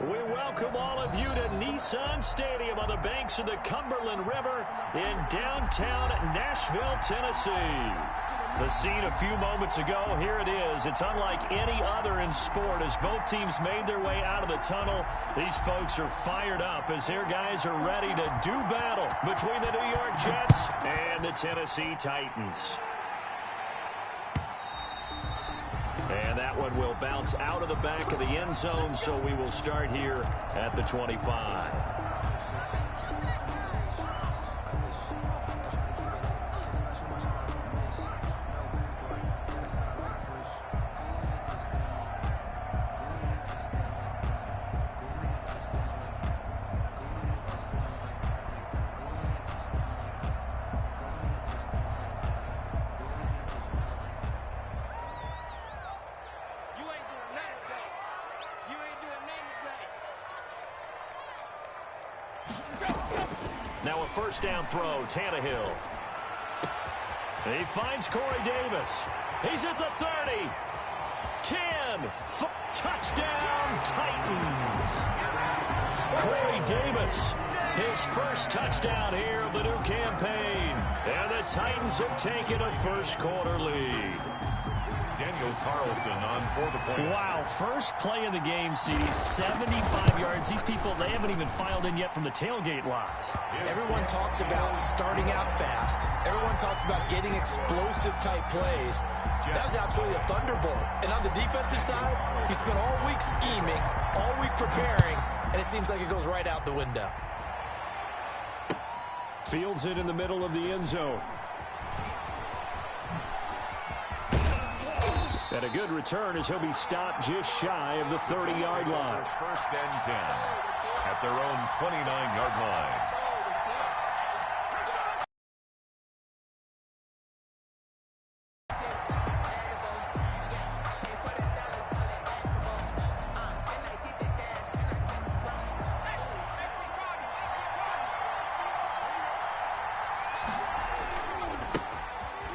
We welcome all of you to Nissan Stadium on the banks of the Cumberland River in downtown Nashville, Tennessee. The scene a few moments ago, here it is. It's unlike any other in sport as both teams made their way out of the tunnel. These folks are fired up as their guys are ready to do battle between the New York Jets and the Tennessee Titans. And that one will bounce out of the back of the end zone, so we will start here at the 25. Now a first down throw, Tannehill. He finds Corey Davis. He's at the 30. 10. Touchdown, Titans. Corey Davis, his first touchdown here of the new campaign. And the Titans have taken a first quarter lead. Daniel Carlson on for the point. Wow, first play of the game, CD, 75 yards. These people, they haven't even filed in yet from the tailgate lots. Everyone talks about starting out fast. Everyone talks about getting explosive-type plays. That was absolutely a thunderbolt. And on the defensive side, he spent all week scheming, all week preparing, and it seems like it goes right out the window. Fields it in the middle of the end zone. And a good return as he'll be stopped just shy of the 30-yard line. First and 10 at their own 29-yard line.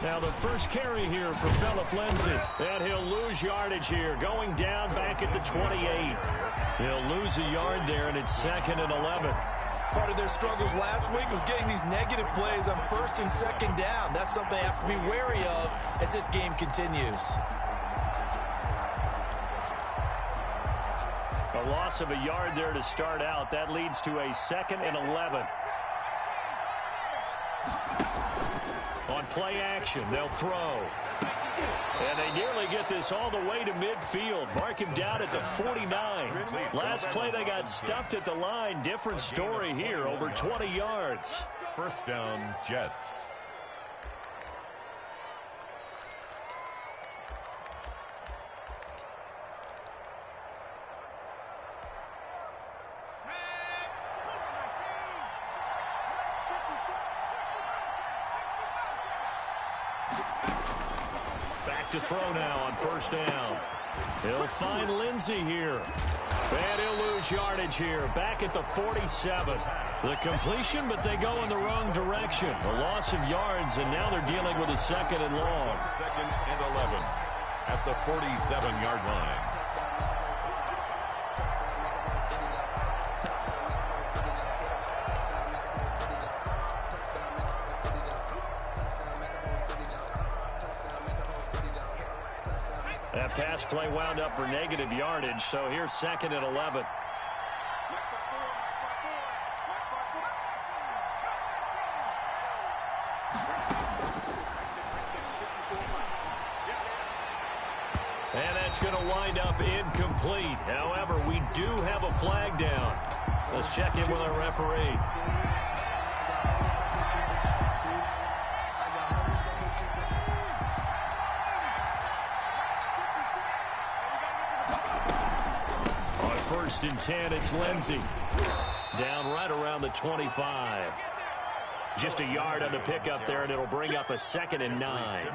Now the first carry here for Phillip Lindsay. And he'll lose yardage here, going down back at the 28. He'll lose a yard there, and it's 2nd and 11. Part of their struggles last week was getting these negative plays on 1st and 2nd down. That's something they have to be wary of as this game continues. A loss of a yard there to start out. That leads to a 2nd and 11. On play action, they'll throw. And they nearly get this all the way to midfield. Mark him down at the 49. Last play, they got stuffed at the line. Different story here, over 20 yards. First down, Jets. To throw now on first down. He'll find Lindsay here. And he'll lose yardage here. Back at the 47. The completion, but they go in the wrong direction. A loss of yards, and now they're dealing with a 2nd and long. 2nd and 11 at the 47-yard line. That pass play wound up for negative yardage, so here's 2nd and 11. And that's going to wind up incomplete. However, we do have a flag down. Let's check in with our referee. On 1st and 10, it's Lindsay. Down right around the 25. Just a yard on the pickup there, and it'll bring up a 2nd and 9.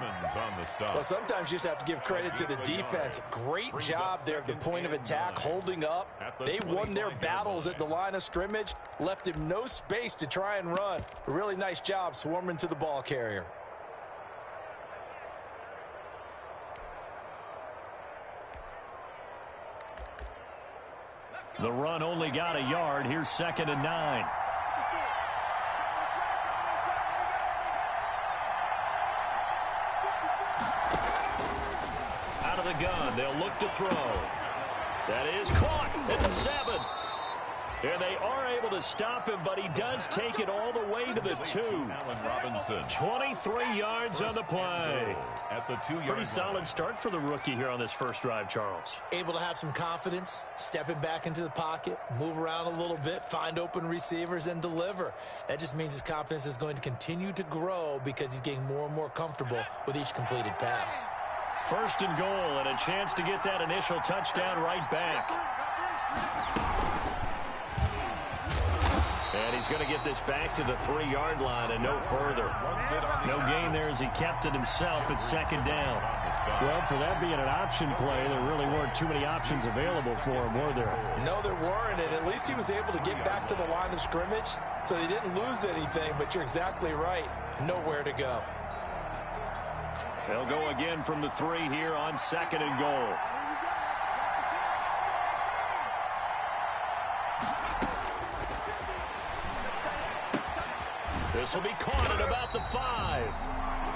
Well, sometimes you just have to give credit to the defense. Great job there at the point of attack, holding up. They won their battles at the line of scrimmage, left him no space to try and run. A really nice job swarming to the ball carrier. The run only got a yard. Here's 2nd and 9. Out of the gun. They'll look to throw. That is caught at the 7. And they are able to stop him, but he does take it all the way to the 2. Allen Robinson. 23 yards on the play. At the 2-yard line. Pretty solid start for the rookie here on this first drive, Charles. Able to have some confidence, stepping back into the pocket, move around a little bit, find open receivers, and deliver. That just means his confidence is going to continue to grow because he's getting more and more comfortable with each completed pass. 1st and goal, and a chance to get that initial touchdown right back. And he's going to get this back to the 3-yard line and no further. No gain there as he kept it himself at 2nd down. Well, for that being an option play, there really weren't too many options available for him, were there? No, there weren't, and at least he was able to get back to the line of scrimmage, so he didn't lose anything, but you're exactly right. Nowhere to go. They'll go again from the 3 here on 2nd and goal. This will be caught at about the 5.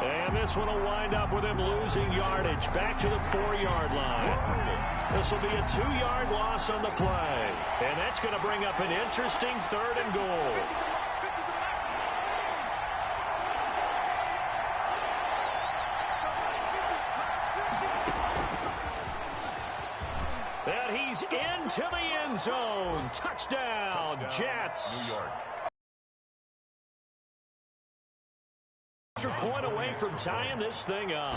And this one will wind up with him losing yardage back to the 4-yard line. This will be a 2-yard loss on the play. And that's going to bring up an interesting 3rd and goal. And he's into the end zone. Touchdown, Jets. New York. Point away from tying this thing up.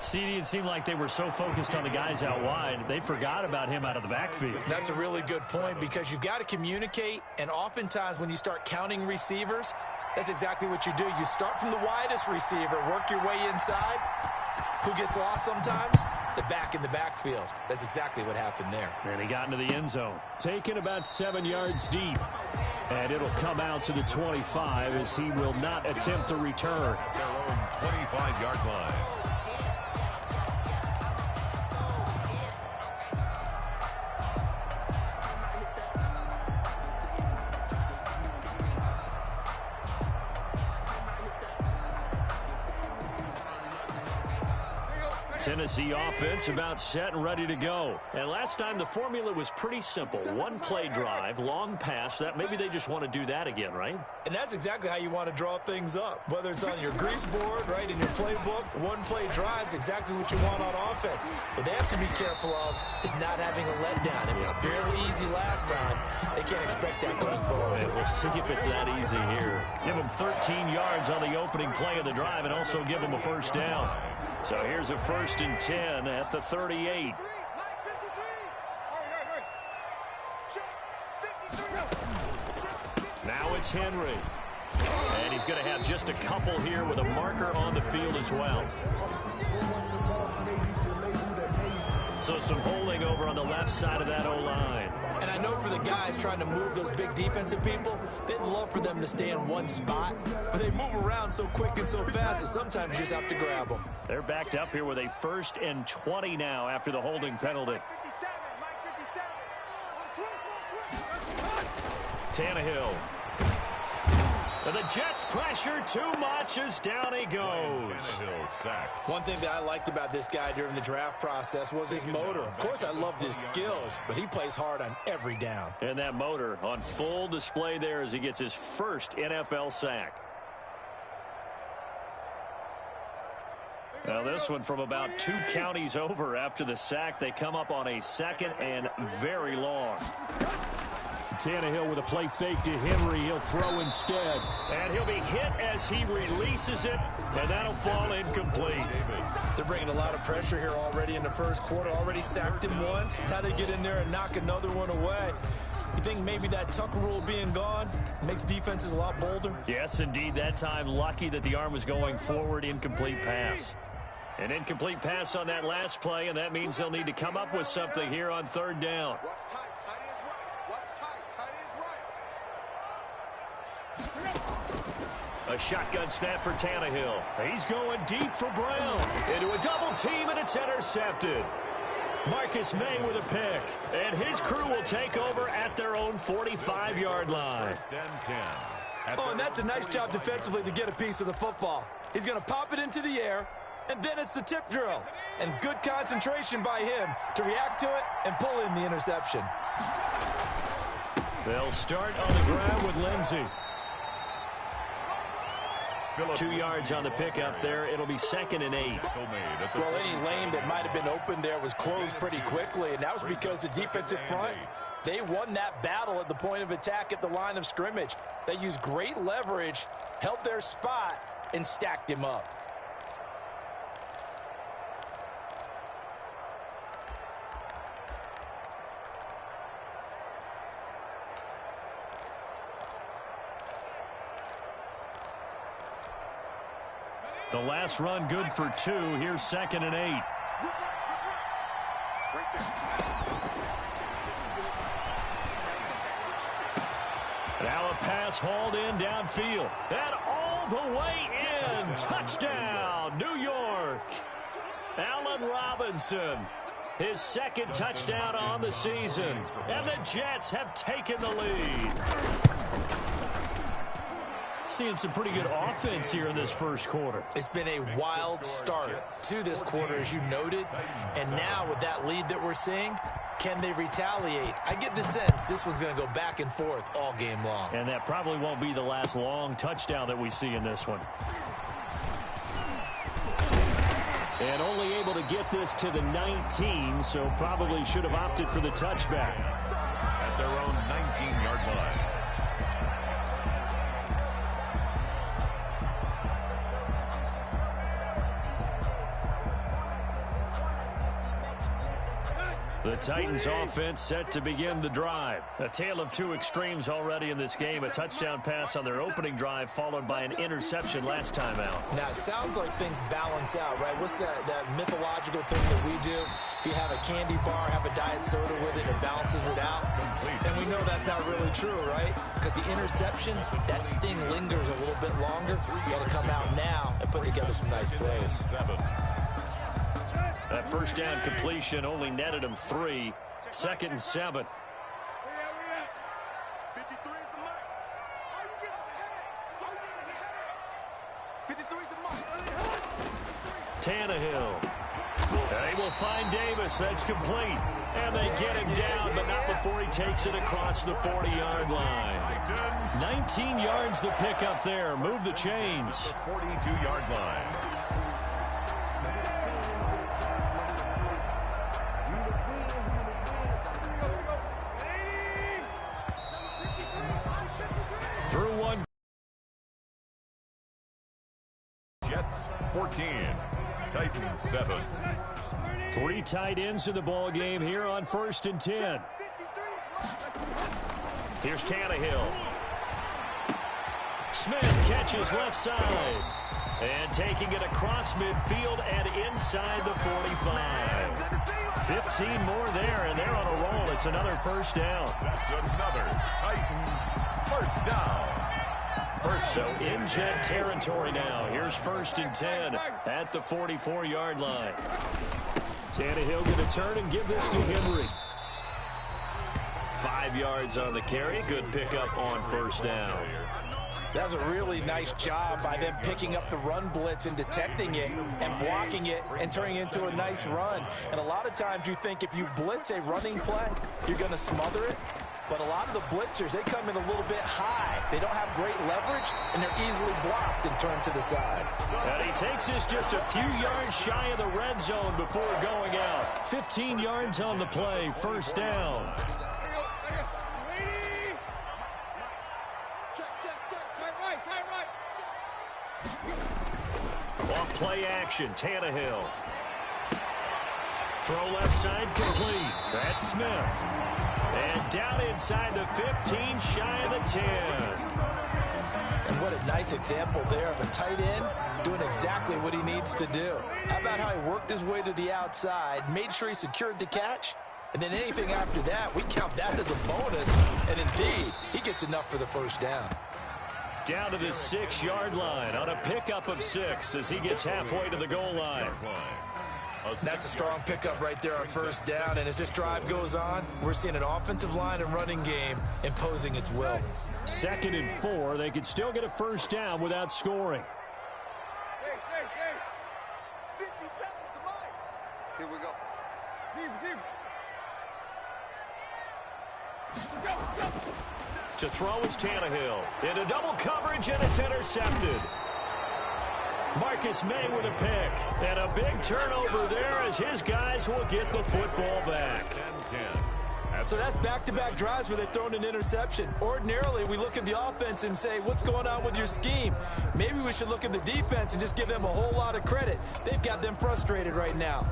CD, it seemed like they were so focused on the guys out wide, they forgot about him out of the backfield. That's a really good point because you've got to communicate, and oftentimes when you start counting receivers, that's exactly what you do. You start from the widest receiver, work your way inside. Who gets lost sometimes? The back in the backfield. That's exactly what happened there. And he got into the end zone. Taken about 7 yards deep. And it'll come out to the 25 as he will not attempt to return. Their own 25-yard line. Tennessee offense about set and ready to go. And last time the formula was pretty simple. One play drive, long pass. That maybe they just want to do that again, right? And that's exactly how you want to draw things up. Whether it's on your grease board, right, in your playbook, one play drive's exactly what you want on offense. What they have to be careful of is not having a letdown. It was fairly easy last time. They can't expect that going forward. And we'll see if it's that easy here. Give them 13 yards on the opening play of the drive and also give them a 1st down. So here's a 1st and 10 at the 38. Now it's Henry. And he's going to have just a couple here with a marker on the field as well. So some holding over on the left side of that O-line. And I know for the guys trying to move those big defensive people, they'd love for them to stay in one spot, but they move around so quick and so fast that sometimes you just have to grab them. They're backed up here with a 1st and 20 now after the holding penalty. Tannehill. And the Jets pressure too much as down he goes. Sacked. One thing that I liked about this guy during the draft process was his motor. Of course, I loved his skills, but he plays hard on every down. And that motor on full display there as he gets his 1st NFL sack. Now this one from about 2 counties over after the sack. They come up on a 2nd and very long. Tannehill with a play fake to Henry. He'll throw instead. And he'll be hit as he releases it, and that'll fall incomplete. They're bringing a lot of pressure here already in the 1st quarter. Already sacked him once. How to get in there and knock another one away. You think maybe that Tucker rule being gone makes defenses a lot bolder? Yes, indeed. That time lucky that the arm was going forward. Incomplete pass. An incomplete pass on that last play, and that means they'll need to come up with something here on 3rd down. A shotgun snap for Tannehill. He's going deep for Brown. Into a double team, and it's intercepted. Marcus May with a pick. And his crew will take over at their own 45-yard line. First and 10. Oh, and that's a nice job defensively to get a piece of the football. He's going to pop it into the air, and then it's the tip drill. And good concentration by him to react to it and pull in the interception. They'll start on the ground with Lindsey. 2 yards on the pickup there. It'll be 2nd and 8. Well, any lane that might have been open there was closed pretty quickly, and that was because the defensive front, they won that battle at the point of attack at the line of scrimmage. They used great leverage, held their spot, and stacked him up. The last run good for 2. Here's 2nd and 8. Now a pass hauled in downfield. And all the way in. Touchdown, New York. Allen Robinson. His 2nd touchdown on the season. And the Jets have taken the lead. Seeing some pretty good offense here in this first quarter. It's been a wild start to this quarter, as you noted. And now with that lead that we're seeing, can they retaliate? I get the sense this one's going to go back and forth all game long. And that probably won't be the last long touchdown that we see in this one. And only able to get this to the 19, so probably should have opted for the touchback. At their own 19-yard line. The Titans offense set to begin the drive. A tale of 2 extremes already in this game. A touchdown pass on their opening drive followed by an interception last time out. Now, it sounds like things balance out, right? What's that mythological thing that we do? If you have a candy bar, have a diet soda with it, it balances it out. And we know that's not really true, right? Because the interception, that sting lingers a little bit longer. Got to come out now and put together some nice plays. That first down completion only netted him 3. 2nd and 7. Tannehill. They will find Davis. That's complete. And they get him down, but not before he takes it across the 40-yard line. 19 yards the pick up there. Move the chains. 42-yard line. Through one. Jets 14. Titans 7. 3 tight ends in the ball game here on 1st and 10. Here's Tannehill. Smith catches left side. And taking it across midfield and inside the 45. 15 more there, and they're on a roll. It's another first down. That's another Titans first down. So in Jet territory now. Here's 1st and 10 at the 44-yard line. Tannehill going to turn and give this to Henry. 5 yards on the carry. Good pickup on first down. That was a really nice job by them picking up the run blitz and detecting it and blocking it and turning it into a nice run. And a lot of times you think if you blitz a running play, you're going to smother it. But a lot of the blitzers, they come in a little bit high. They don't have great leverage, and they're easily blocked and turned to the side. And he takes this just a few yards shy of the red zone before going out. 15 yards on the play, first down. Off play action, Tannehill. Throw left side complete. That's Smith. And down inside the 15, shy of the 10. And what a nice example there of a tight end doing exactly what he needs to do. How about how he worked his way to the outside, made sure he secured the catch, and then anything after that, we count that as a bonus. And indeed, he gets enough for the first down. Down to the 6-yard line on a pickup of 6 as he gets halfway to the goal line. That's a strong pickup right there on first down. And as this drive goes on, we're seeing an offensive line and running game imposing its will. 2nd and 4. They could still get a first down without scoring. Here we go. To throw is Tannehill. Into double coverage, and it's intercepted. Marcus May with a pick. And a big turnover there as his guys will get the football back. 10-10. So that's back-to-back drives where they've thrown an interception. Ordinarily, we look at the offense and say, what's going on with your scheme? Maybe we should look at the defense and just give them a whole lot of credit. They've got them frustrated right now.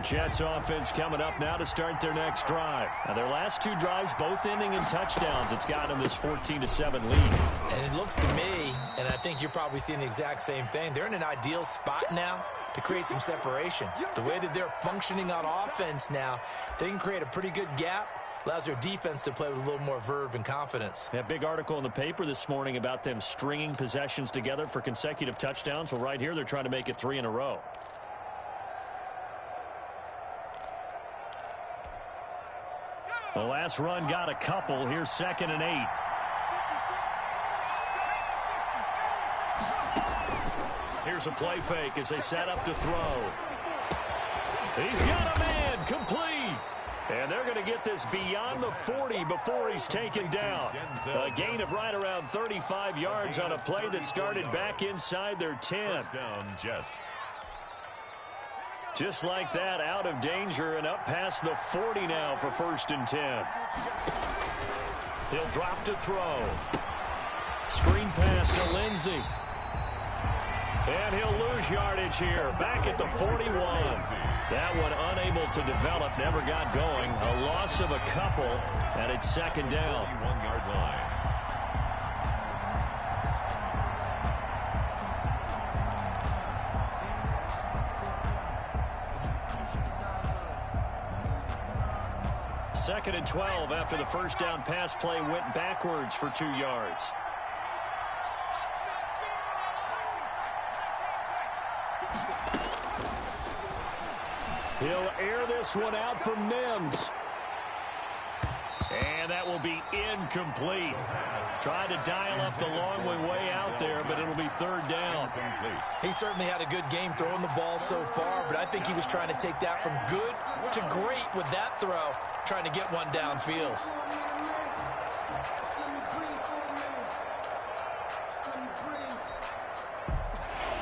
Jets offense coming up now to start their next drive. Now their last 2 drives both ending in touchdowns. It's got them this 14-7 lead. And it looks to me, and I think you're probably seeing the exact same thing, they're in an ideal spot now to create some separation. The way that they're functioning on offense now, they can create a pretty good gap. Allows their defense to play with a little more verve and confidence. That big article in the paper this morning about them stringing possessions together for consecutive touchdowns. Well, right here they're trying to make it 3 in a row. The last run got a couple. Here's 2nd and 8. Here's a play fake as they set up to throw. He's got a man, complete. And they're going to get this beyond the 40 before he's taken down. A gain of right around 35 yards on a play that started back inside their 10. First down, Jets. Just like that, out of danger and up past the 40 now for 1st and 10. He'll drop to throw. Screen pass to Lindsey. And he'll lose yardage here, back at the 41. That one unable to develop, never got going. A loss of a couple, and it's 2nd down. 41-yard line. Second and 12 after the first down pass play went backwards for 2 yards. He'll air this one out for Mims. And that will be incomplete. Tried to dial up the long way out there, but it'll be 3rd down. He certainly had a good game throwing the ball so far, but I think he was trying to take that from good to great with that throw, trying to get one downfield.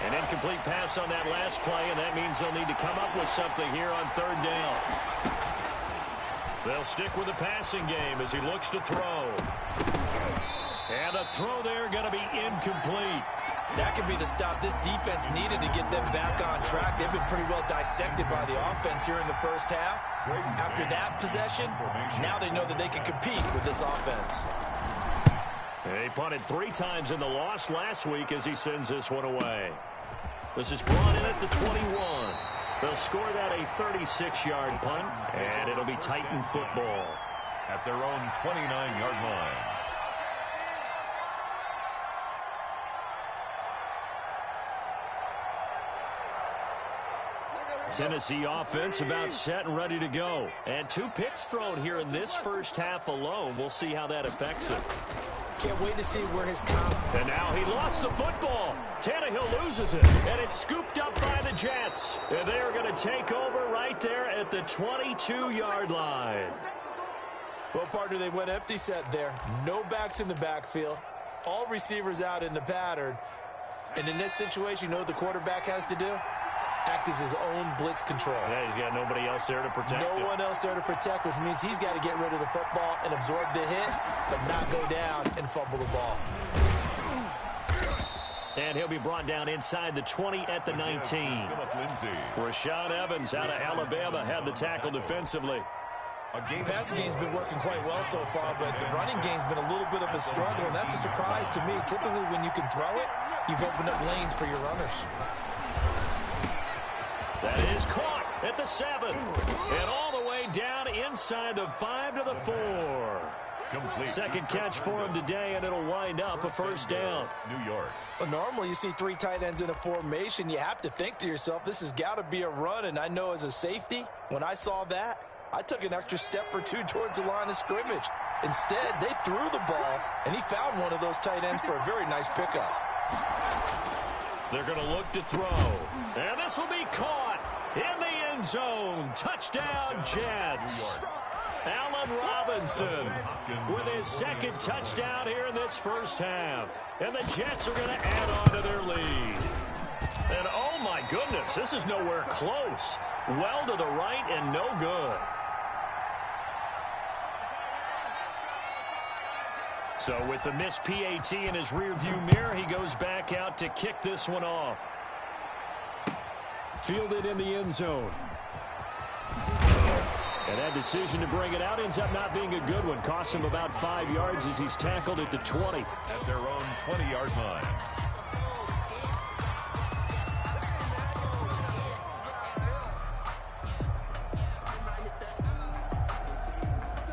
An incomplete pass on that last play, and that means they'll need to come up with something here on 3rd down. They'll stick with the passing game as he looks to throw. And the throw there going to be incomplete. That could be the stop this defense needed to get them back on track. They've been pretty well dissected by the offense here in the first half. After that possession, now they know that they can compete with this offense. He punted 3 times in the loss last week as he sends this one away. This is brought in at the 21. They'll score that a 36-yard punt, and it'll be Titan football. At their own 29-yard line. Tennessee offense about set and ready to go. And 2 picks thrown here in this first half alone. We'll see how that affects it. Can't wait to see where his confidence. And now he lost the football. Tannehill loses it. And it's scooped up by the Jets. And they are going to take over right there at the 22-yard line. Well, partner, they went empty set there. No backs in the backfield. All receivers out in the pattern. And in this situation, you know what the quarterback has to do? Act as his own blitz control. Yeah, he's got nobody else there to protect him. No one else there to protect, which means he's got to get rid of the football and absorb the hit, but not go down and fumble the ball. And he'll be brought down inside the 20 at the 19. Rashaan Evans out of Alabama had the tackle defensively. The passing game's been working quite well so far, but the running game's been a little bit of a struggle, and that's a surprise to me. Typically, when you can throw it, you've opened up lanes for your runners. That is caught at the 7. And all the way down inside the 5 to the 4. Complete. Second catch for him today, and it'll wind up a first down. New York. Well, normally you see 3 tight ends in a formation. You have to think to yourself, this has got to be a run. And I know as a safety, when I saw that, I took an extra step or 2 towards the line of scrimmage. Instead, they threw the ball, and he found one of those tight ends for a very nice pickup. They're going to look to throw. And this will be caught in the end zone. Touchdown, Jets. Allen Robinson with his second touchdown here in this first half. And the Jets are going to add on to their lead. And oh my goodness, this is nowhere close. Well to the right and no good. So with the missed PAT in his rearview mirror, he goes back out to kick this one off. Fielded in the end zone. And that decision to bring it out ends up not being a good one. Costs him about 5 yards as he's tackled at the 20. At their own 20-yard line.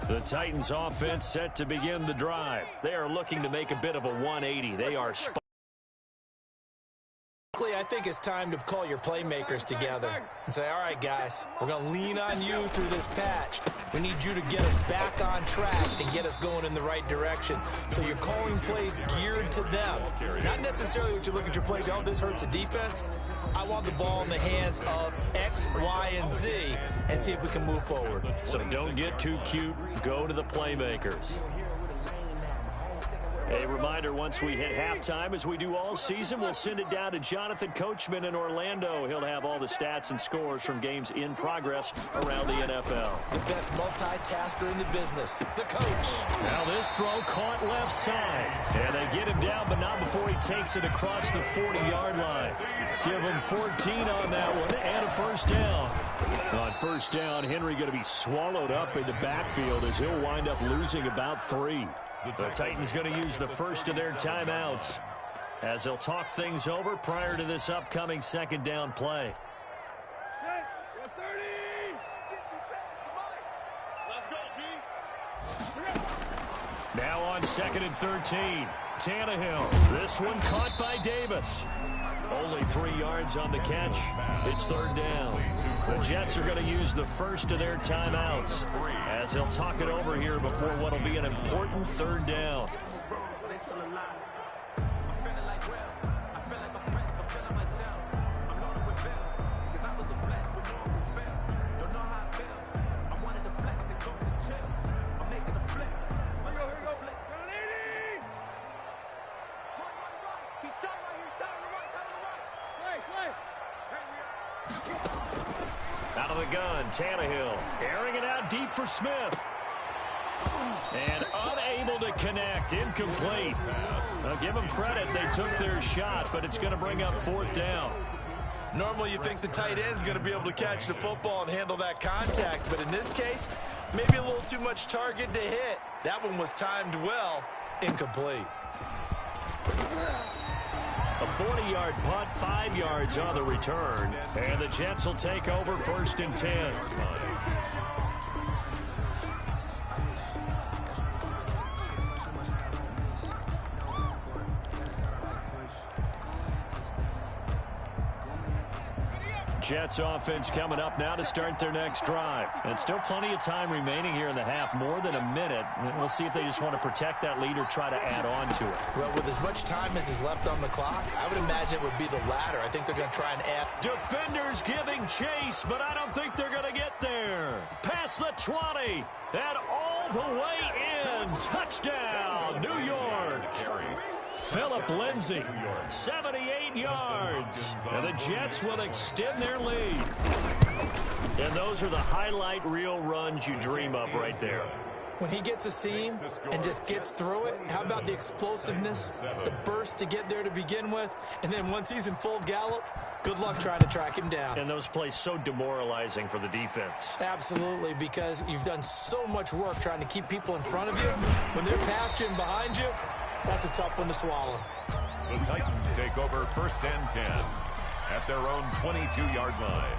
The Titans offense set to begin the drive. They are looking to make a bit of a 180. They are I think it's time to call your playmakers together and say, all right, guys, we're going to lean on you through this patch. We need you to get us back on track and get us going in the right direction. So you're calling plays geared to them. Not necessarily what you look at your plays, oh, this hurts the defense. I want the ball in the hands of X, Y, and Z and see if we can move forward. So don't get too cute. Go to the playmakers. A reminder, once we hit halftime, as we do all season, we'll send it down to Jonathan Coachman in Orlando. He'll have all the stats and scores from games in progress around the NFL. The best multitasker in the business, the coach. Now this throw caught left side. And they get him down, but not before he takes it across the 40-yard line. Give him 14 on that one and a first down. On first down, Henry going to be swallowed up in the backfield as he'll wind up losing about 3. The Titans going to use the first of their timeouts as they'll talk things over prior to this upcoming second down play. Now on second and 13, Tannehill. This one caught by Davis. Only 3 yards on the catch. It's third down. The Jets are going to use the first of their timeouts as they'll talk it over here before what will be an important third down. Out of the gun, Tannehill airing it out deep for Smith. And unable to connect, incomplete. Now give them credit, they took their shot, but it's going to bring up fourth down. Normally you think the tight end's going to be able to catch the football and handle that contact, but in this case, maybe a little too much target to hit. That one was timed well, incomplete. A 40-yard punt, 5 yards on the return. And the Jets will take over first and 10. Jets offense coming up now to start their next drive. And still plenty of time remaining here in the half, more than a minute. We'll see if they just want to protect that lead or try to add on to it. Well, with as much time as is left on the clock, I would imagine it would be the latter. I think they're going to try and add. Defenders giving chase, but I don't think they're going to get there. Past the 20 and all the way in. Touchdown, New York. Philip Lindsay, 78 yards. And the Jets will extend their lead. And those are the highlight reel runs you dream of right there. When he gets a seam and just gets through it, how about the explosiveness, the burst to get there to begin with, and then once he's in full gallop, good luck trying to track him down. And those plays so demoralizing for the defense. Absolutely, because you've done so much work trying to keep people in front of you. When they're past you and behind you, that's a tough one to swallow. The Titans take over first and 10 at their own 22-yard line.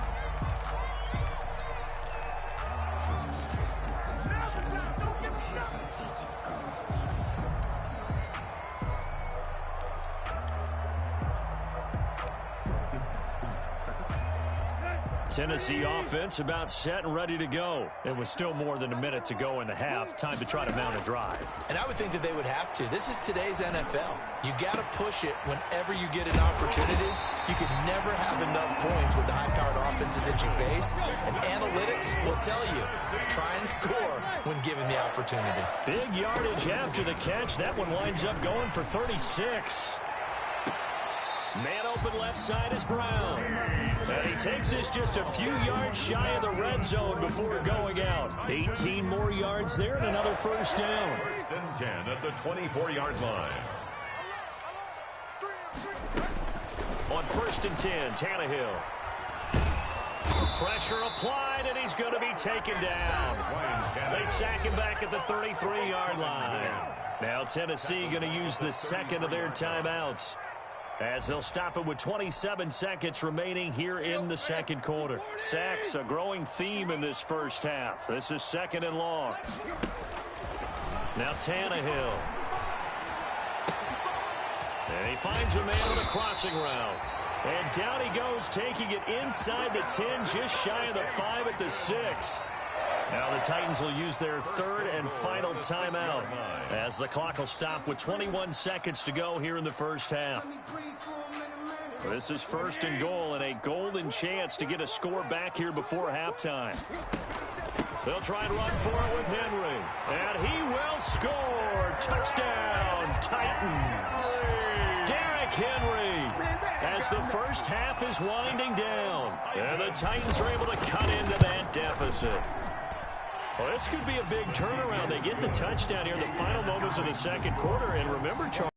Tennessee offense about set and ready to go. It was still more than a minute to go in the half. Time to try to mount a drive. And I would think that they would have to. This is today's NFL. You got to push it whenever you get an opportunity. You can never have enough points with the high-powered offenses that you face. And analytics will tell you, try and score when given the opportunity. Big yardage after the catch. That one winds up going for 36. Man open left side is Brown. And he takes this just a few yards shy of the red zone before going out. 18 more yards there and another first down. First and 10 at the 24-yard line. On first and 10, Tannehill. Pressure applied, and he's going to be taken down. They sack him back at the 33-yard line. Now Tennessee going to use the second of their timeouts, as they'll stop it with 27 seconds remaining here in the second quarter. Sacks, a growing theme in this first half. This is second and long. Now Tannehill. And he finds a man on a crossing route. And down he goes, taking it inside the 10, just shy of the 5 at the 6. Now the Titans will use their third and final timeout, as the clock will stop with 21 seconds to go here in the first half. This is first and goal, and a golden chance to get a score back here before halftime. They'll try and run for it with Henry. And he will score. Touchdown, Titans. Derrick Henry, as the first half is winding down. And the Titans are able to cut into that deficit. Well, this could be a big turnaround. They get the touchdown here in the final moments of the second quarter. And remember, Charles,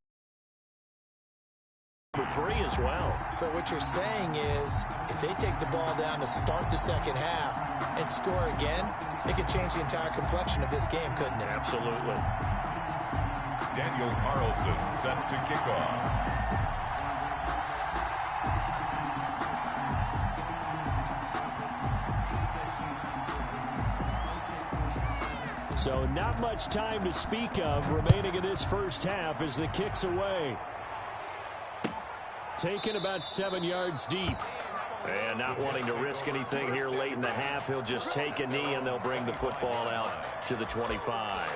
number 3 as well. So what you're saying is, if they take the ball down to start the second half and score again, it could change the entire complexion of this game, couldn't it? Absolutely. Daniel Carlson set to kick off. So not much time to speak of remaining in this first half as the kick's away. Taken about 7 yards deep. And not wanting to risk anything here late in the half, he'll just take a knee and they'll bring the football out to the 25.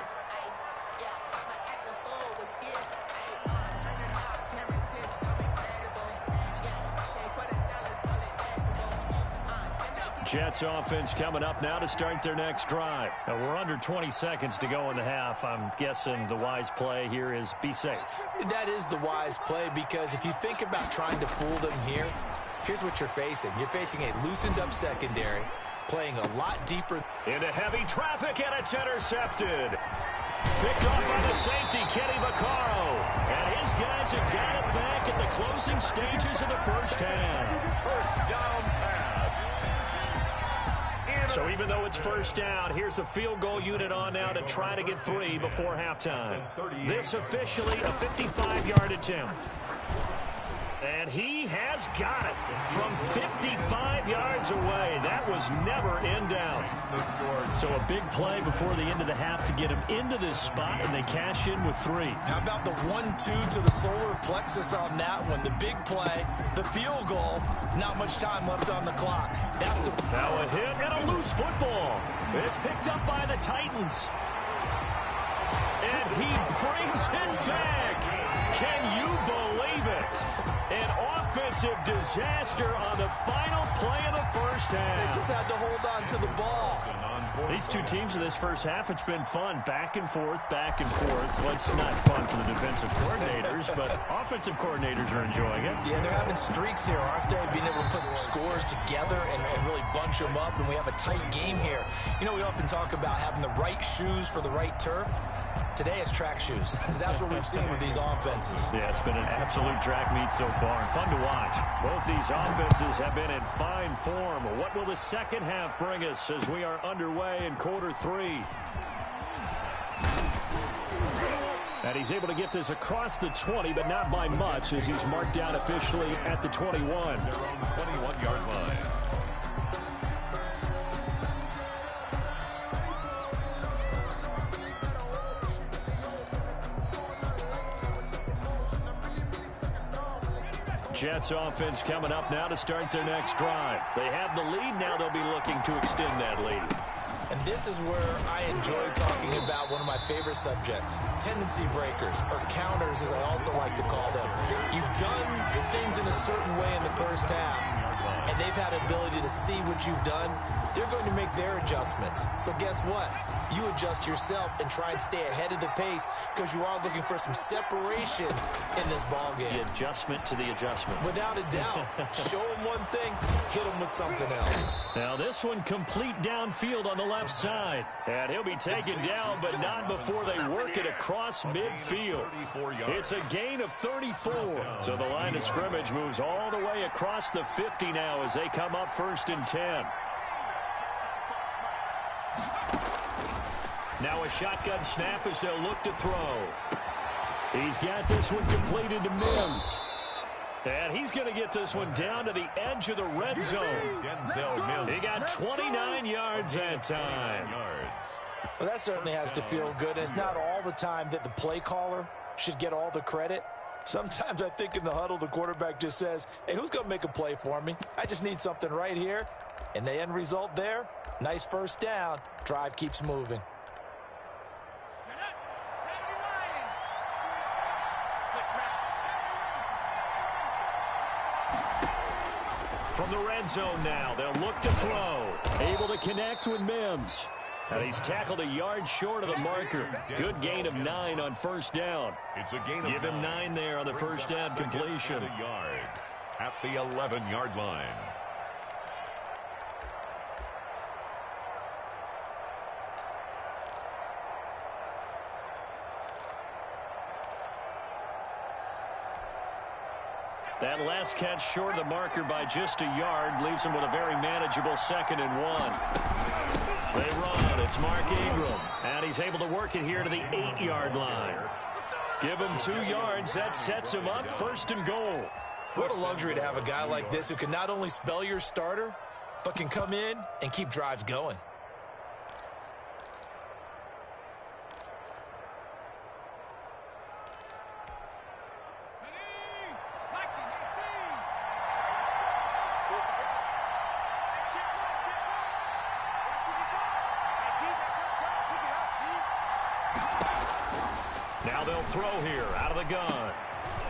Jets offense coming up now to start their next drive. Now we're under 20 seconds to go in the half. I'm guessing the wise play here is be safe. That is the wise play, because if you think about trying to fool them here, here's what you're facing. You're facing a loosened up secondary, playing a lot deeper. Into heavy traffic, and it's intercepted. Picked off by the safety, Kenny Vaccaro. And his guys have got it back at the closing stages of the first half. First down pass. So even though it's first down, here's the field goal unit on now to try to get 3 before halftime. This officially a 55-yard attempt. And he has got it from 55 yards away. That was never in doubt. So a big play before the end of the half to get him into this spot, and they cash in with 3. How about the 1-2 to the solar plexus on that one? The big play, the field goal, not much time left on the clock. That's the... Now a hit and a loose football. It's picked up by the Titans. And he brings it back. Can you believe it? An offensive disaster on the final play of the first half. They just had to hold on to the ball. These two teams in this first half, it's been fun. Back and forth, back and forth. Well, it's not fun for the defensive coordinators, but offensive coordinators are enjoying it. Yeah, they're having streaks here, aren't they? Being able to put scores together and really bunch them up, and we have a tight game here. You know, we often talk about having the right shoes for the right turf. Today it's track shoes, because that's what we've seen with these offenses. Yeah, it's been an absolute track meet so far, and fun to watch. Both these offenses have been in fine form. What will the second half bring us as we are underway in quarter 3? And he's able to get this across the 20, but not by much, as he's marked down officially at the 21. Their own 21-yard line. Jets offense coming up now to start their next drive. They have the lead. Now they'll be looking to extend that lead. And this is where I enjoy talking about one of my favorite subjects, tendency breakers, or counters as I also like to call them. You've done things in a certain way in the first half, and they've had ability to see what you've done. They're going to make their adjustments. So guess what? You adjust yourself and try and stay ahead of the pace because you are looking for some separation in this ball game. The adjustment to the adjustment. Without a doubt. Show them one thing, hit them with something else. Now this one complete downfield on the left side. And he'll be taken down, but not before they work it across midfield. It's a gain of 34. So the line of scrimmage moves all the way across the 50 now as they come up 1st and 10. Now a shotgun snap as they'll look to throw. He's got this one completed to Mims. And he's going to get this one down to the edge of the red zone. He got 29 yards that time. Well, that certainly has to feel good. And it's not all the time that the play caller should get all the credit. Sometimes I think in the huddle, the quarterback just says, hey, who's going to make a play for me? I just need something right here. And the end result there, nice first down. Drive keeps moving. From the red zone now, they'll look to throw. Able to connect with Mims. And he's tackled a yard short of the marker. Good gain of 9 on first down. It's a gain of Give him 9 there on the first down completion. Yard at the 11-yard line. That last catch short of the marker by just a yard leaves him with a very manageable 2nd and 1. They run. It's Mark Ingram. And he's able to work it here to the 8-yard line. Give him 2 yards. That sets him up 1st and goal. What a luxury to have a guy like this who can not only spell your starter, but can come in and keep drives going. Now they'll throw here out of the gun.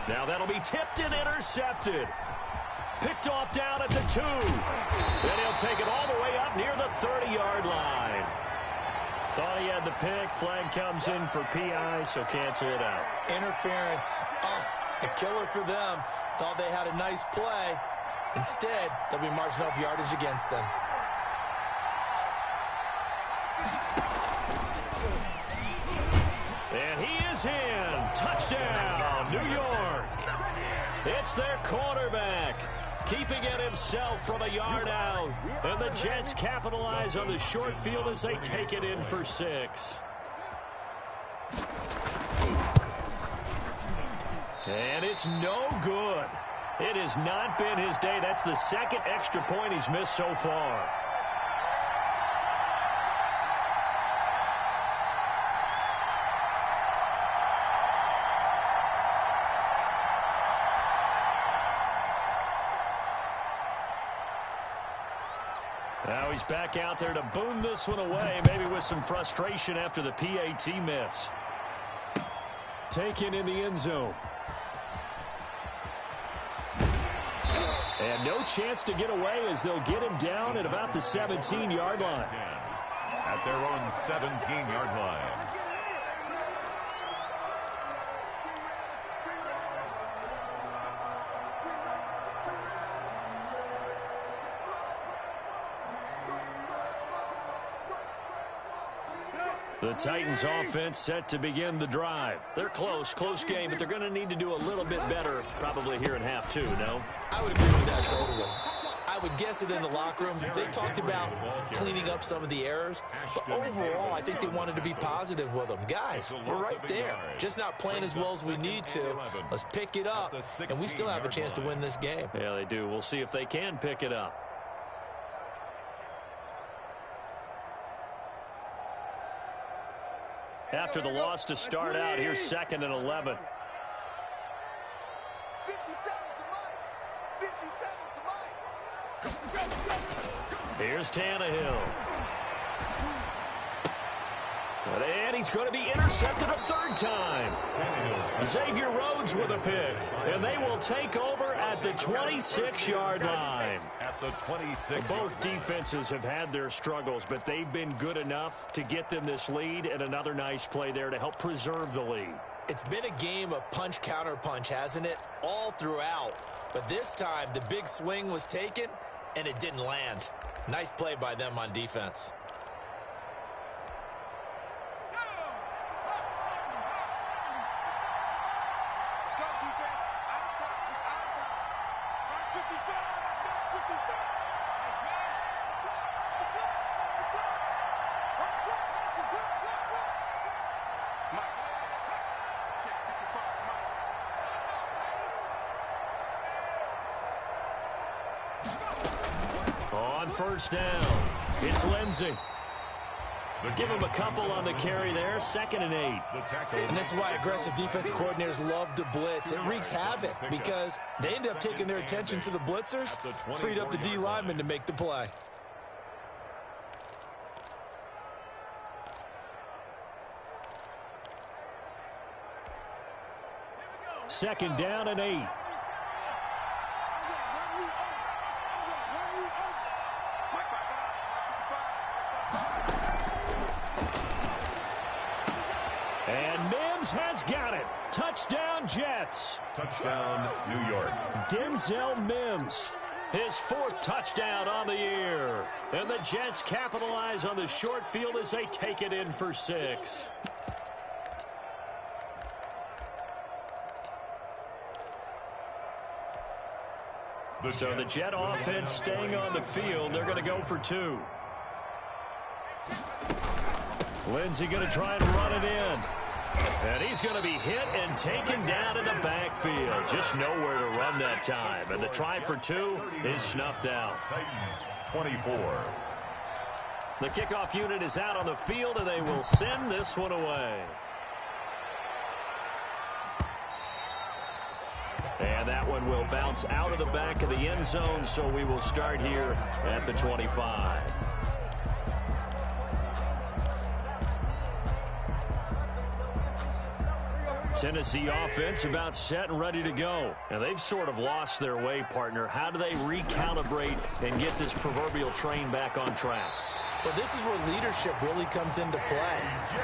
Now that'll be tipped and intercepted. Picked off down at the 2. Then he'll take it all the way up near the 30-yard line. Thought he had the pick. Flag comes in for PI, so cancel it out. Interference. Oh, a killer for them. Thought they had a nice play. Instead, they'll be marching off yardage against them. And he is in. Touchdown, New York. It's their quarterback, keeping it himself from a yard out. And the Jets capitalize on the short field as they take it in for 6. And it's no good. It has not been his day. That's the 2nd extra point he's missed so far. Now he's back out there to boom this one away, maybe with some frustration after the PAT miss. Taken in the end zone. And no chance to get away as they'll get him down at about the 17-yard line. At their own 17-yard line. The Titans offense set to begin the drive. They're close game, but they're going to need to do a little bit better probably here in half 2, no? I would agree with that totally. I would guess it in the locker room. They talked about cleaning up some of the errors, but overall, I think they wanted to be positive with them. Guys, we're right there. Just not playing as well as we need to. Let's pick it up, and we still have a chance to win this game. Yeah, they do. We'll see if they can pick it up. After the loss to start out, here's 2nd and 11. Here's Tannehill. And he's going to be intercepted a third time. Xavier Rhodes with a pick. And they will take over at the 26-yard line. At the 26. Both defenses have had their struggles, but they've been good enough to get them this lead, and another nice play there to help preserve the lead. It's been a game of punch-counter-punch, hasn't it? All throughout. But this time, the big swing was taken, and it didn't land. Nice play by them on defense. On first down, it's Lindsey. Give him a couple on the carry there, 2nd and 8. And this is why aggressive defense coordinators love to blitz. It wreaks havoc because they end up taking their attention to the blitzers, freed up the D lineman to make the play. Second down and 8. And Mims has got it. Touchdown, Jets. Touchdown, New York. Denzel Mims, his 4th touchdown on the year. And the Jets capitalize on the short field as they take it in for 6. So the Jet offense staying on the field. They're going to go for 2. Lindsey going to try and run it in. And he's going to be hit and taken down in the backfield. Just nowhere to run that time. And the try for 2 is snuffed out. Titans 24. The kickoff unit is out on the field, and they will send this one away. And that one will bounce out of the back of the end zone, so we will start here at the 25. Tennessee offense about set and ready to go. And they've sort of lost their way, partner. How do they recalibrate and get this proverbial train back on track? Well, this is where leadership really comes into play.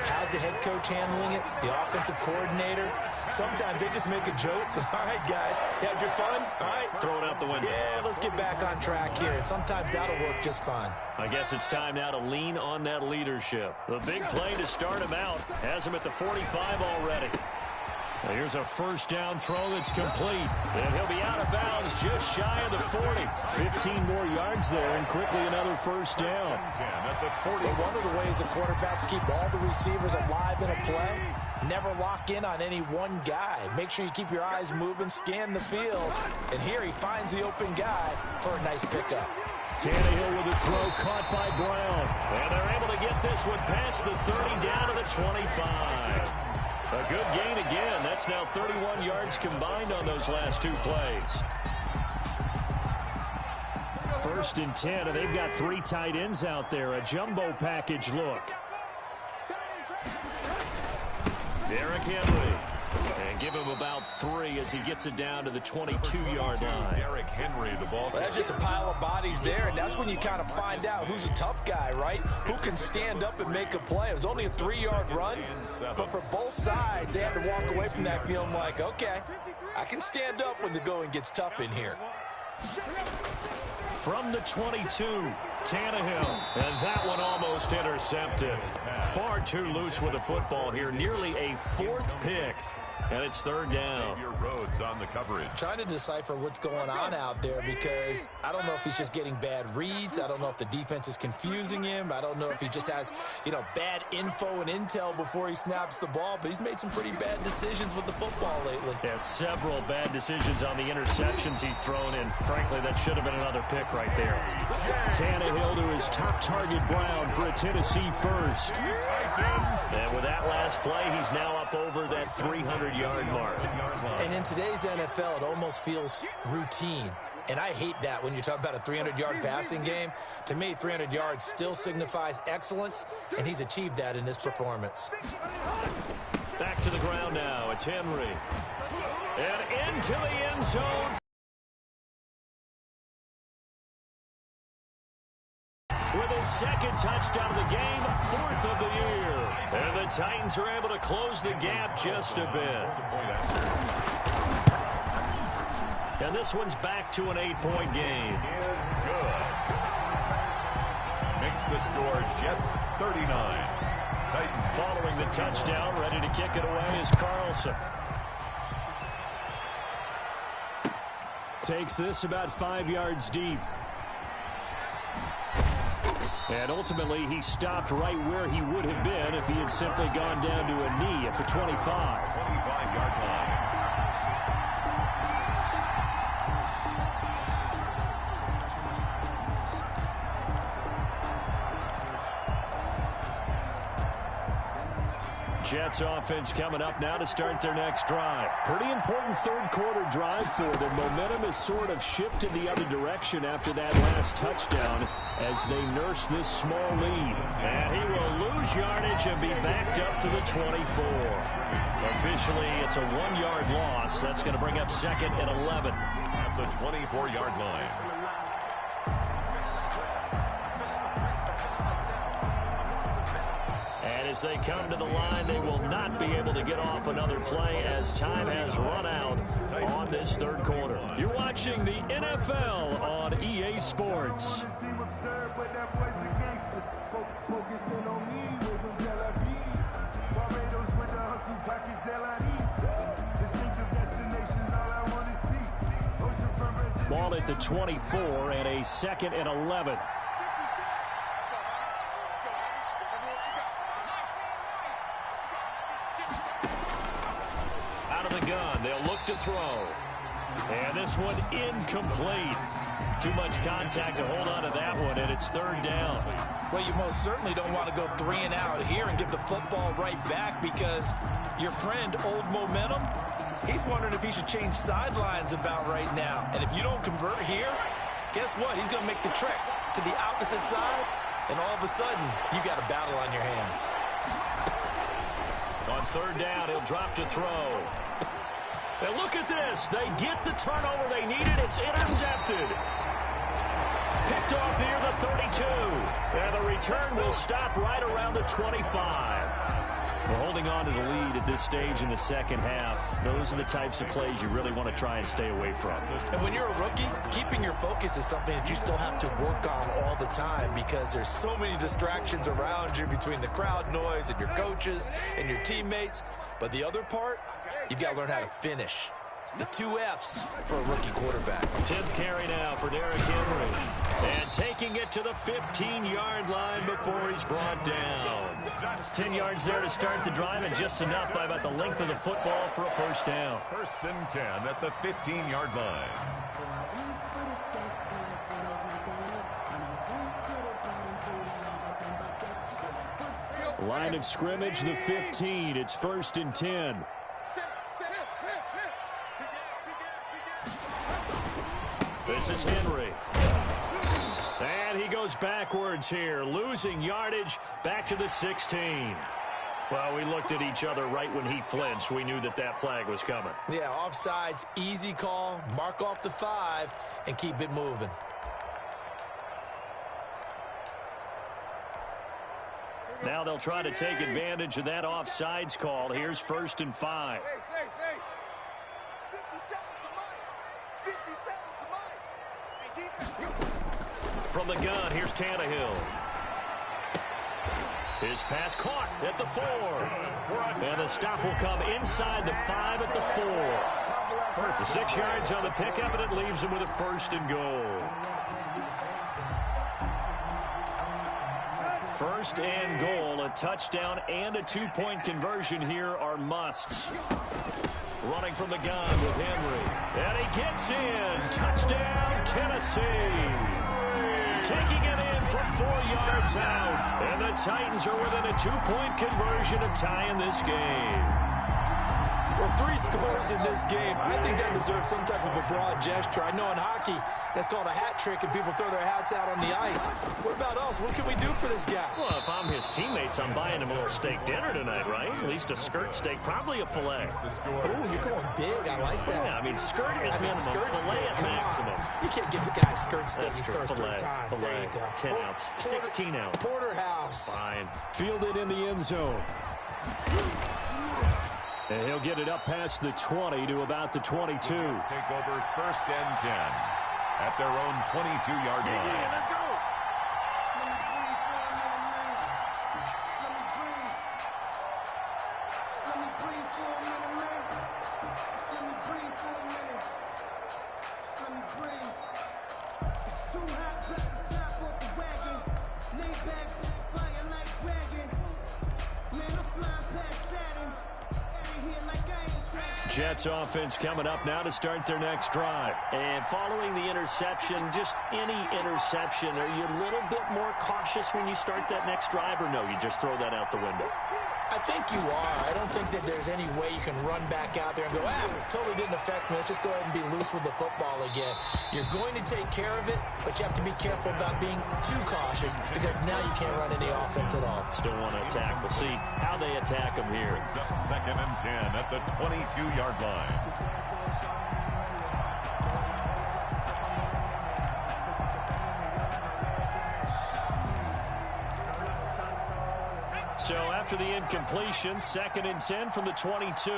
How's the head coach handling it? The offensive coordinator? Sometimes they just make a joke. All right, guys, you had your fun? All right. Throw it out the window. Yeah, let's get back on track here. And sometimes that'll work just fine. I guess it's time now to lean on that leadership. The big play to start him out has him at the 45 already. Now here's a first down throw that's complete. And he'll be out of bounds just shy of the 40. 15 more yards there and quickly another first down. But one of the ways the quarterbacks keep all the receivers alive in a play, never lock in on any one guy. Make sure you keep your eyes moving, scan the field. And here he finds the open guy for a nice pickup. Tannehill with a throw caught by Brown. And they're able to get this one past the 30 down to the 25. A good gain again. That's now 31 yards combined on those last 2 plays. 1st and 10, and they've got 3 tight ends out there. A jumbo package look. Derrick Henry. And give him about 3 as he gets it down to the 22-yard line. Derrick Henry, the ball. Well, that's just a pile of bodies there, and that's when you kind of find out who's a tough guy, right? Who can stand up and make a play. It was only a 3-yard run, but for both sides, they had to walk away from that feeling like, okay, I can stand up when the going gets tough in here. From the 22, Tannehill. And that one almost intercepted. Far too loose with the football here. Nearly a 4th pick. And it's 3rd down. Rhodes on the coverage. Trying to decipher what's going on out there because I don't know if he's just getting bad reads. I don't know if the defense is confusing him. I don't know if he just has, bad info and intel before he snaps the ball. But he's made some pretty bad decisions with the football lately. Yeah, several bad decisions on the interceptions he's thrown in. Frankly, that should have been another pick right there. Tannehill to his top target, Brown, for a Tennessee first. And with that last play, he's now up over that 300-yard mark. And in today's NFL, it almost feels routine. And I hate that when you talk about a 300-yard passing game. To me, 300 yards still signifies excellence, and he's achieved that in this performance. Back to the ground now. It's Henry. And into the end zone. With his second touchdown of the game, 4th of the year. And the Titans are able to close the gap just a bit. And this one's back to an 8-point game. Is good. Makes the score Jets 39. Titans. Following the touchdown, ready to kick it away is Carlson. Takes this about 5 yards deep. And ultimately, he stopped right where he would have been if he had simply gone down to a knee at the 25. 25-yard line. Jets offense coming up now to start their next drive. Pretty important third-quarter drive for them. Momentum has sort of shifted the other direction after that last touchdown as they nurse this small lead. And he will lose yardage and be backed up to the 24. Officially, it's a 1-yard loss. That's going to bring up 2nd and 11. At the 24-yard line. As they come to the line, they will not be able to get off another play as time has run out on this third quarter. You're watching the NFL on EA Sports. Ball at the 24 and a 2nd and 11. They'll look to throw. And this one incomplete. Too much contact to hold on to that one, and it's 3rd down. Well, you most certainly don't want to go 3 and out here and give the football right back because your friend, Old Momentum, he's wondering if he should change sidelines about right now. And if you don't convert here, guess what? He's going to make the trek to the opposite side, and all of a sudden, you've got a battle on your hands. On 3rd down, he'll drop to throw. And look at this. They get the turnover they needed. It's intercepted. Picked off near the 32. And the return will stop right around the 25. We're holding on to the lead at this stage in the second half. Those are the types of plays you really want to try and stay away from. And when you're a rookie, keeping your focus is something that you still have to work on all the time because there's so many distractions around you between the crowd noise and your coaches and your teammates. But the other part, you've got to learn how to finish. It's the 2 F's for a rookie quarterback. 10th carry now for Derrick Henry. And taking it to the 15-yard line before he's brought down. 10 yards there to start the drive, and just enough by about the length of the football for a 1st down. 1st and 10 at the 15-yard line. Line of scrimmage, the 15. It's 1st and 10. This is Henry. And he goes backwards here, losing yardage back to the 16. Well, we looked at each other right when he flinched. We knew that that flag was coming. Yeah, offsides, easy call, mark off the 5, and keep it moving. Now they'll try to take advantage of that offsides call. Here's 1st and 5. From the gun, here's Tannehill. His pass caught at the 4. And the stop will come inside the 5 at the 4. The 6 yards on the pickup, and it leaves him with a 1st and goal. 1st and goal, a touchdown and a 2-point conversion here are musts. Running from the gun with Henry. And he gets in. Touchdown, Tennessee. Taking it in from 4 yards out. And the Titans are within a 2-point conversion of tying this game. Well, 3 scores in this game. I think that deserves some type of a broad gesture. I know in hockey, That's called a hat trick, and people throw their hats out on the ice. What about us? What can we do for this guy? Well, if I'm his teammates, I'm buying him a little steak dinner tonight, right? At least a skirt steak, probably a filet. Ooh, you're going big. I like that. Yeah, I mean, skirt at minimum, filet at maximum. You can't give the guy a skirt steak. That's true. Filet, 10 ounce, 16 ounce. Porterhouse. Fine. Fielded in the end zone. And he'll get it up past the 20 to about the 22. Take over first and 10 at their own 22-yard line. Yeah, let's go. Jets offense coming up now to start their next drive. And following the interception, just any interception, are you a little bit more cautious when you start that next drive, or no, you just throw that out the window? I think you are. I don't think that there's any way you can run back out there and go, totally didn't affect me. Let's just go ahead and be loose with the football again. You're going to take care of it, but you have to be careful about being too cautious because now you can't run any offense at all. Still want to attack. We'll see how they attack them here. It's up second and 10 at the 22-yard line. So after the incompletion, second and 10 from the 22.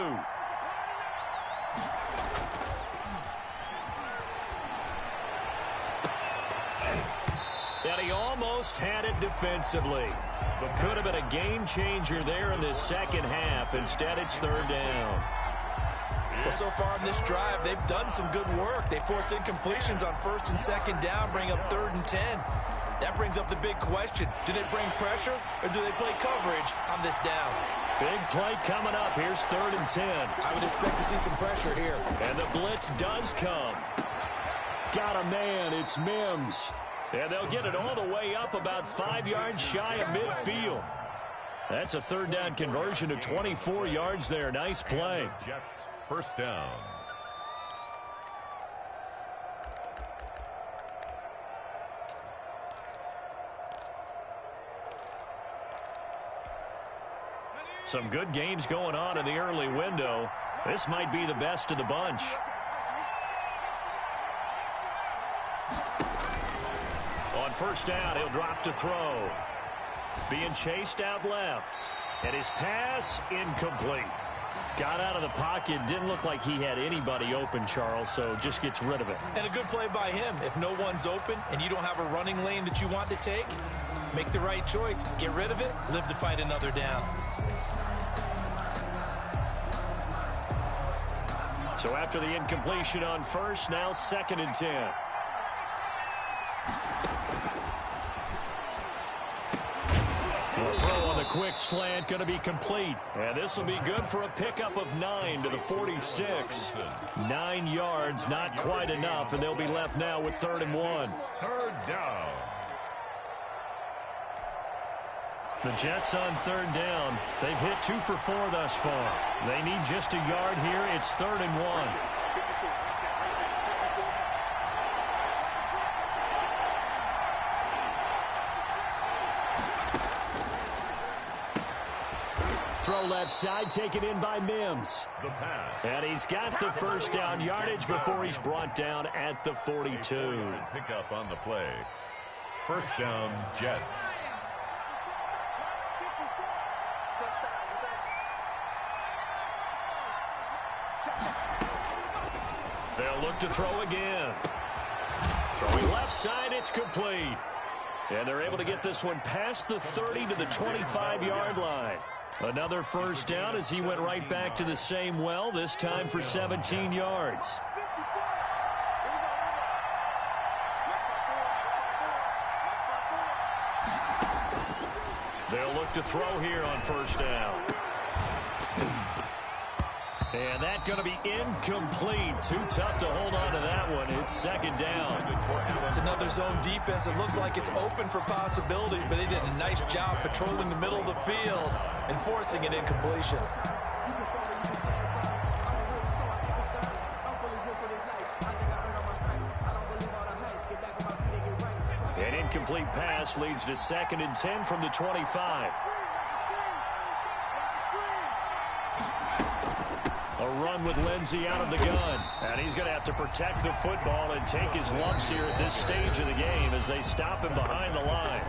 And he almost had it defensively. But could have been a game changer there in this second half. Instead, it's third down. Well, so far in this drive, they've done some good work. They force incompletions on first and second down, bring up third and 10. That brings up the big question. Do they bring pressure or do they play coverage on this down? Big play coming up. Here's third and 10. I would expect to see some pressure here. And the blitz does come. Got a man. It's Mims. And they'll get it all the way up about 5 yards shy of midfield. That's a third down conversion to 24 yards there. Nice play. Jets first down. Some good games going on in the early window. This might be the best of the bunch. On first down, he'll drop to throw. Being chased out left. And his pass incomplete. Got out of the pocket. Didn't look like he had anybody open, Charles, so just gets rid of it. And a good play by him. If no one's open and you don't have a running lane that you want to take, make the right choice. Get rid of it. Live to fight another down. So after the incompletion on first, now second and 10. The throw on the quick slant going to be complete. And this will be good for a pickup of 9 to the 46. 9 yards, not quite enough, and they'll be left now with third and 1. Third down. The Jets on third down. They've hit 2 for 4 thus far. They need just a yard here. It's third and 1. Throw left side, taken in by Mims. The pass. And he's got the first down yardage before he's brought down at the 42. Pick up on the play. First down, Jets. They'll look to throw again. Throwing left side, it's complete. And they're able to get this one past the 30 to the 25-yard line. Another first down as he went right back to the same well, this time for 17 yards. They'll look to throw here on first down. And that's going to be incomplete. Too tough to hold on to that one. It's second down. It's another zone defense. It looks like it's open for possibilities, but they did a nice job patrolling the middle of the field and forcing an incompletion. incomplete pass leads to 2nd and 10 from the 25. A run with Lindsey out of the gun. And he's going to have to protect the football and take his lumps here at this stage of the game as they stop him behind the line.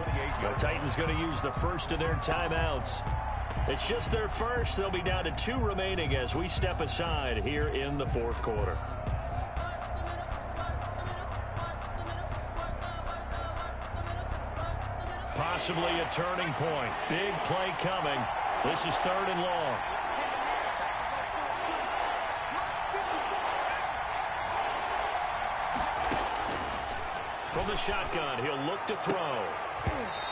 The Titans going to use the first of their timeouts. It's just their first. They'll be down to 2 remaining as we step aside here in the 4th quarter. Possibly a turning point. Big play coming. This is 3rd and long. From the shotgun, he'll look to throw.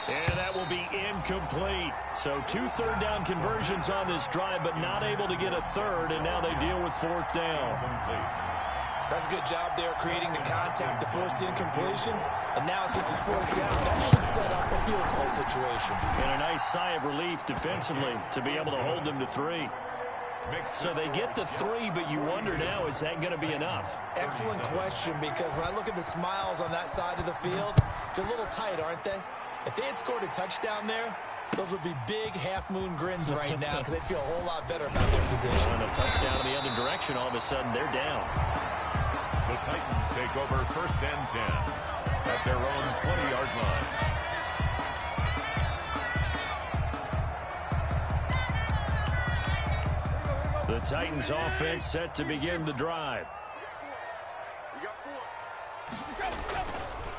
And that will be incomplete. So 2 third-down conversions on this drive, but not able to get a third, and now they deal with 4th down. That's a good job there creating the contact to force the incompletion. And now since it's 4th down, that should set up a field goal situation. And a nice sigh of relief defensively to be able to hold them to 3. So they get the 3, but you wonder now, is that going to be enough? Excellent question, because when I look at the smiles on that side of the field, they're a little tight, aren't they? If they had scored a touchdown there, those would be big half-moon grins right now because they'd feel a whole lot better about their position. On a touchdown in the other direction, all of a sudden they're down. The Titans take over 1st and 10 at their own 20-yard line. The Titans offense set to begin the drive.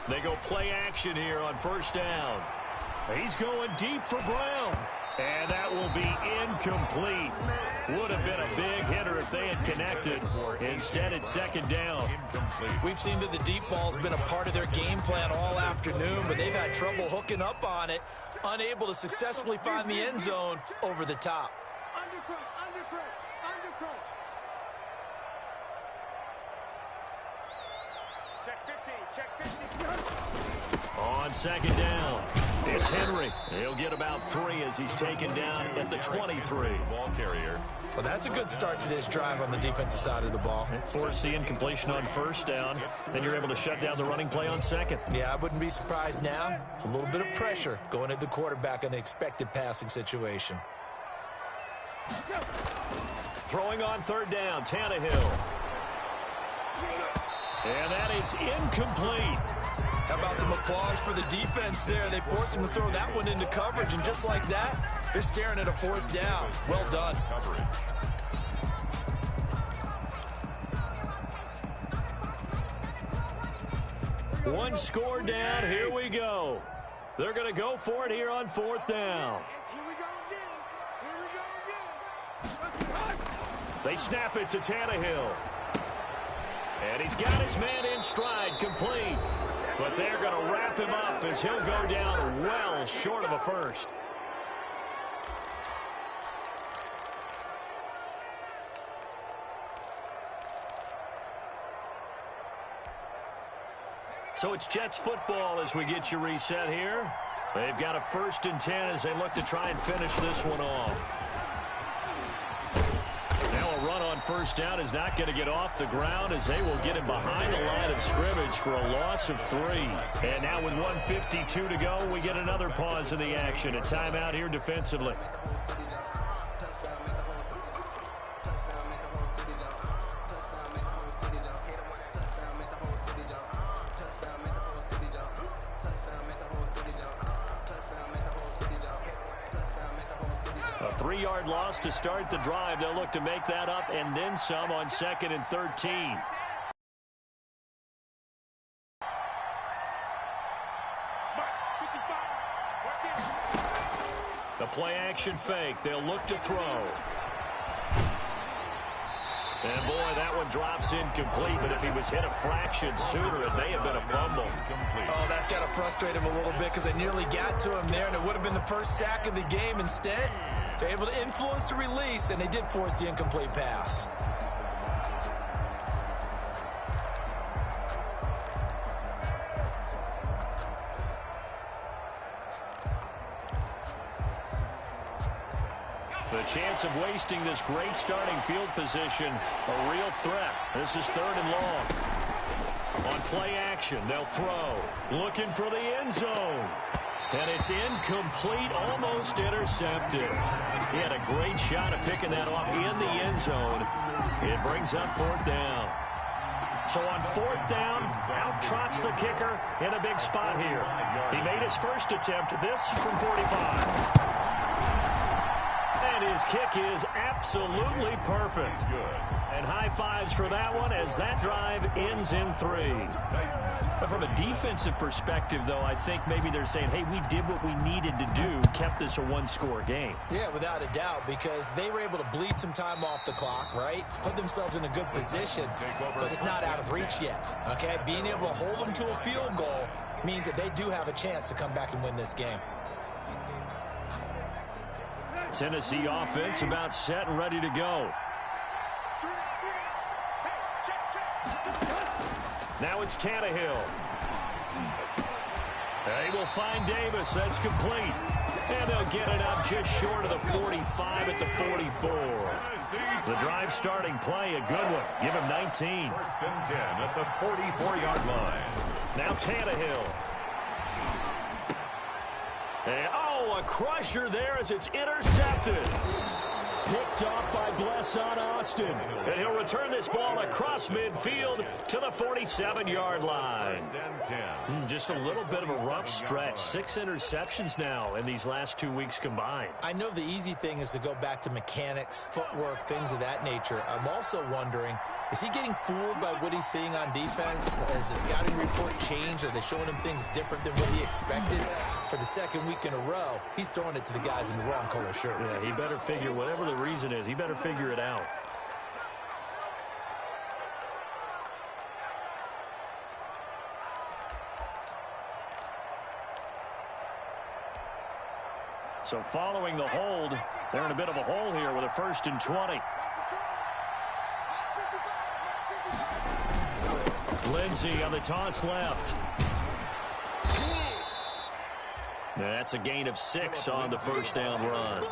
They go play action here on 1st down. He's going deep for Brown. And that will be incomplete. Would have been a big hitter if they had connected. Instead, it's 2nd down. We've seen that the deep ball's been a part of their game plan all afternoon, but they've had trouble hooking up on it, unable to successfully find the end zone over the top. On 2nd down, it's Henry. He'll get about 3 as he's taken down at the 23. Ball carrier. Well, that's a good start to this drive on the defensive side of the ball. Force the incompletion on 1st down. Then you're able to shut down the running play on 2nd. Yeah, I wouldn't be surprised now. A little bit of pressure going at the quarterback in an expected passing situation. Throwing on 3rd down, Tannehill. And that is incomplete. How about some applause for the defense there? They forced him to throw that one into coverage, and just like that, they're staring at a 4th down. Well done. One score down. Here we go. They're going to go for it here on 4th down. They snap it to Tannehill. And he's got his man in stride, complete. But they're going to wrap him up as he'll go down well short of a first. So it's Jets football as we get you reset here. They've got a 1st and 10 as they look to try and finish this one off. Now a run on 1st down is not going to get off the ground as they will get him behind the line of scrimmage for a loss of 3. And now with 1:52 to go, we get another pause in the action. A timeout here defensively. A 3-yard loss to start the drive. They'll look to make that up and then some on 2nd and 13. The play action fake. They'll look to throw. And boy, that one drops incomplete, but if he was hit a fraction sooner, it may have been a fumble. Oh, that's got to frustrate him a little bit because they nearly got to him there, and it would have been the first sack of the game. Instead, they're able to influence the release, and they did force the incomplete pass. The chance of wasting this great starting field position, a real threat. This is 3rd and long. On play action, they'll throw. Looking for the end zone. And it's incomplete, almost intercepted. He had a great shot at picking that off in the end zone. It brings up 4th down. So on 4th down, out trots the kicker in a big spot here. He made his first attempt, this from 45. And his kick is absolutely perfect. And high fives for that one as that drive ends in 3. But from a defensive perspective, though, I think maybe they're saying, hey, we did what we needed to do, kept this a one-score game. Yeah, without a doubt, because they were able to bleed some time off the clock, right? Put themselves in a good position, but it's not out of reach yet, okay? Being able to hold them to a field goal means that they do have a chance to come back and win this game. Tennessee offense about set and ready to go. Now it's Tannehill. They will find Davis. That's complete. And they'll get it up just short of the 45 at the 44. The drive starting play, a good one. Give him 19. 1st and 10 at the 44-yard line. Now Tannehill. And, oh, a crusher there as it's intercepted. Picked off by Blesson Austin. And he'll return this ball across midfield to the 47-yard line. Just a little bit of a rough stretch. 6 interceptions now in these last 2 weeks combined. I know the easy thing is to go back to mechanics, footwork, things of that nature. I'm also wondering, is he getting fooled by what he's seeing on defense? Has the scouting report changed? Are they showing him things different than what he expected? For the 2nd week in a row, he's throwing it to the guys in the wrong color shirts. Yeah, he better figure, whatever the reason is, he better figure it out. So following the hold, they're in a bit of a hole here with a 1st and 20. Lindsey on the toss left. That's a gain of 6 on the 1st down run.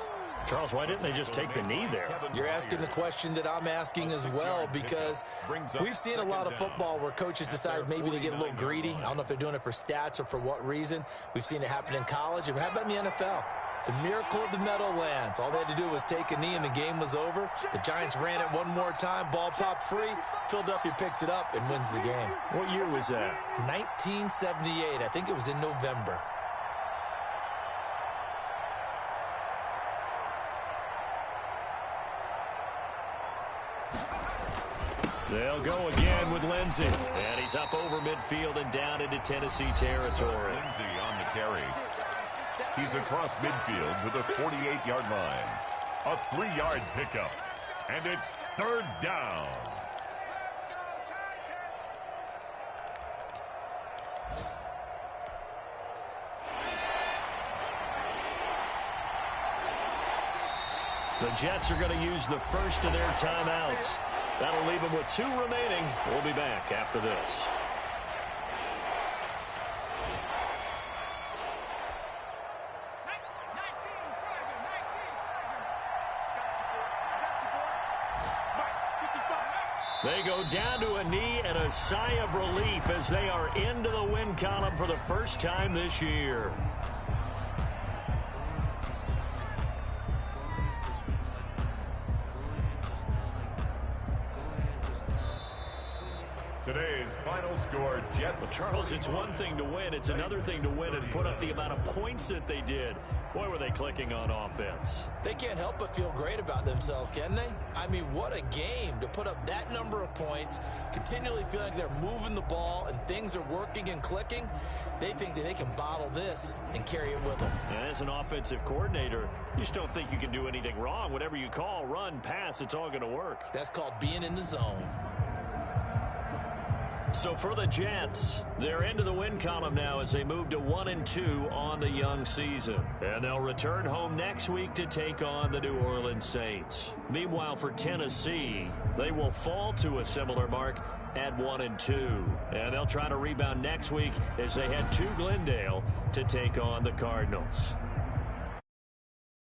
Charles, why didn't they just take the knee there? You're asking the question that I'm asking as well, because we've seen a lot of football where coaches decide maybe they get a little greedy. I don't know if they're doing it for stats or for what reason. We've seen it happen in college. And how about in the NFL? The miracle of the Meadowlands. All they had to do was take a knee and the game was over. The Giants ran it one more time. Ball popped free. Philadelphia picks it up and wins the game. What year was that? 1978. I think it was in November. They'll go again with Lindsey. And he's up over midfield and down into Tennessee territory. Lindsey on the carry. He's across midfield to the 48-yard line. A 3-yard pickup. And it's 3rd down. The Jets are going to use the first of their timeouts. That'll leave them with 2 remaining. We'll be back after this. They go down to a knee and a sigh of relief as they are into the win column for the first time this year. Today's final score, Jets. Well, Charles, it's one thing to win. It's another thing to win and put up the amount of points that they did. Boy, were they clicking on offense. They can't help but feel great about themselves, can they? I mean, what a game to put up that number of points, continually feel like they're moving the ball and things are working and clicking. They think that they can bottle this and carry it with them. And as an offensive coordinator, you just don't think you can do anything wrong. Whatever you call, run, pass, it's all going to work. That's called being in the zone. So for the Jets, they're into the win column now as they move to 1-2 on the young season. And they'll return home next week to take on the New Orleans Saints. Meanwhile, for Tennessee, they will fall to a similar mark at 1-2. And they'll try to rebound next week as they head to Glendale to take on the Cardinals.